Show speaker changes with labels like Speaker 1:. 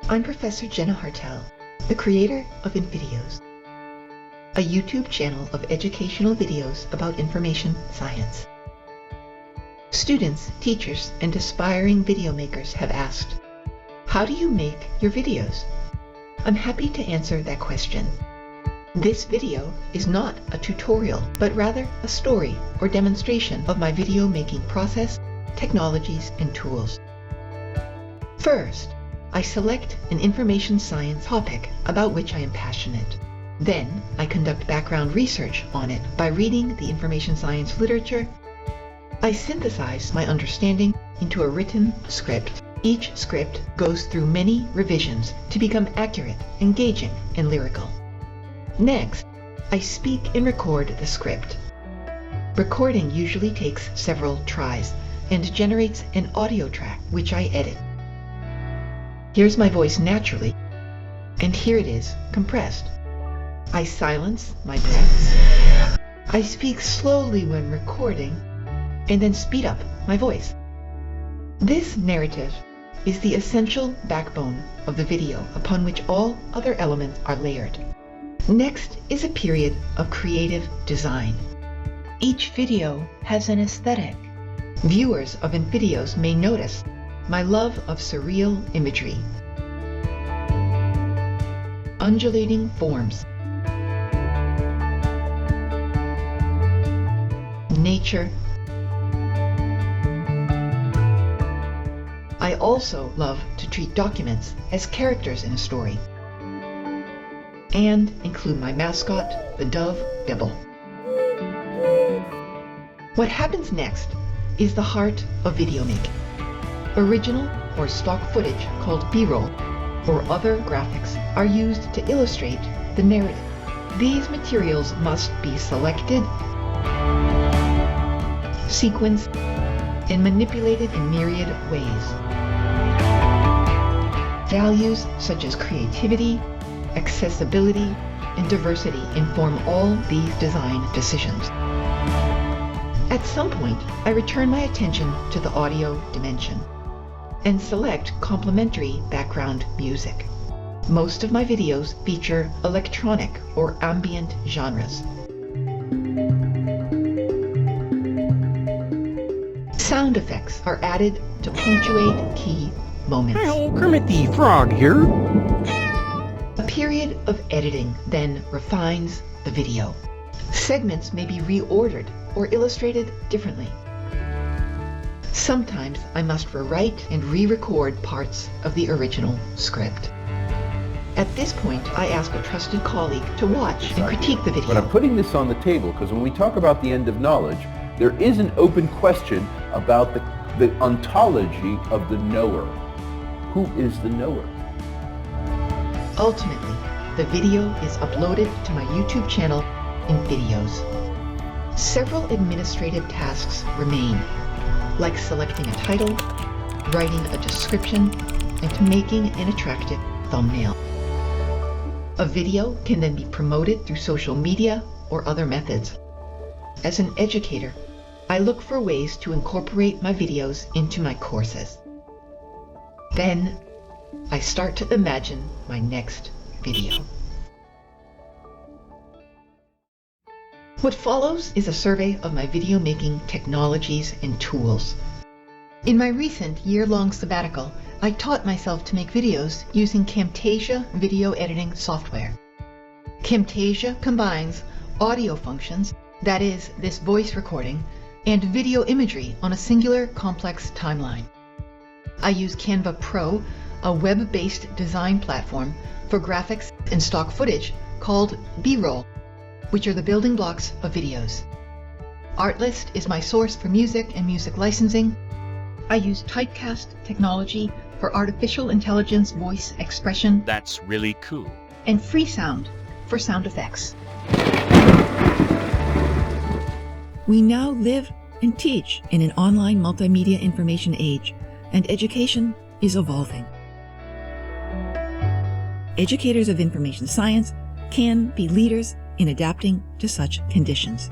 Speaker 1: I'm Professor Jenna Hartel, the creator of INFIDEOS, a YouTube channel of educational videos about information science. Students, teachers, and aspiring video makers have asked, how do you make your videos? I'm happy to answer that question. This video is not a tutorial, but rather a story or demonstration of my video making process, technologies, and tools. First, I select an information science topic about which I am passionate. Then, I conduct background research on it by reading the information science literature. I synthesize my understanding into a written script. Each script goes through many revisions to become accurate, engaging, and lyrical. Next, I speak and record the script. Recording usually takes several tries and generates an audio track which I edit. Here's my voice naturally, and here it is compressed. I silence my breaths. I speak slowly when recording, and then speed up my voice. This narrative is the essential backbone of the video upon which all other elements are layered. Next is a period of creative design. Each video has an aesthetic. Viewers of INFIDEOS may notice my love of surreal imagery, undulating forms, nature. I also love to treat documents as characters in a story and include my mascot, the dove Bibble. What happens next is the heart of video making. Original or stock footage called B-roll or other graphics are used to illustrate the narrative. These materials must be selected, sequenced, and manipulated in myriad ways. Values such as creativity, accessibility, and diversity inform all these design decisions. At some point, I return my attention to the audio dimension and select complementary background music. Most of my videos feature electronic or ambient genres. Sound effects are added to punctuate key moments.
Speaker 2: Hi, Kermit the Frog here.
Speaker 1: A period of editing then refines the video. Segments may be reordered or illustrated differently. Sometimes I must rewrite and re-record parts of the original script. At this point, I ask a trusted colleague to watch and critique the video.
Speaker 3: But I'm putting this on the table because when we talk about the end of knowledge, there is an open question about the ontology of the knower. Who is the knower?
Speaker 1: Ultimately, the video is uploaded to my YouTube channel, INFIDEOS. Several administrative tasks remain, like selecting a title, writing a description, and making an attractive thumbnail. A video can then be promoted through social media or other methods. As an educator, I look for ways to incorporate my videos into my courses. Then, I start to imagine my next video. What follows is a survey of my video making technologies and tools. In my recent year-long sabbatical, I taught myself to make videos using Camtasia video editing software. Camtasia combines audio functions, that is, this voice recording, and video imagery on a singular complex timeline. I use Canva Pro, a web-based design platform for graphics and stock footage called B-roll, which are the building blocks of videos. Artlist is my source for music and music licensing. I use Typecast technology for artificial intelligence voice expression.
Speaker 2: That's really cool.
Speaker 1: And Freesound for sound effects. We now live and teach in an online multimedia information age, and education is evolving. Educators of information science can be leaders in adapting to such conditions.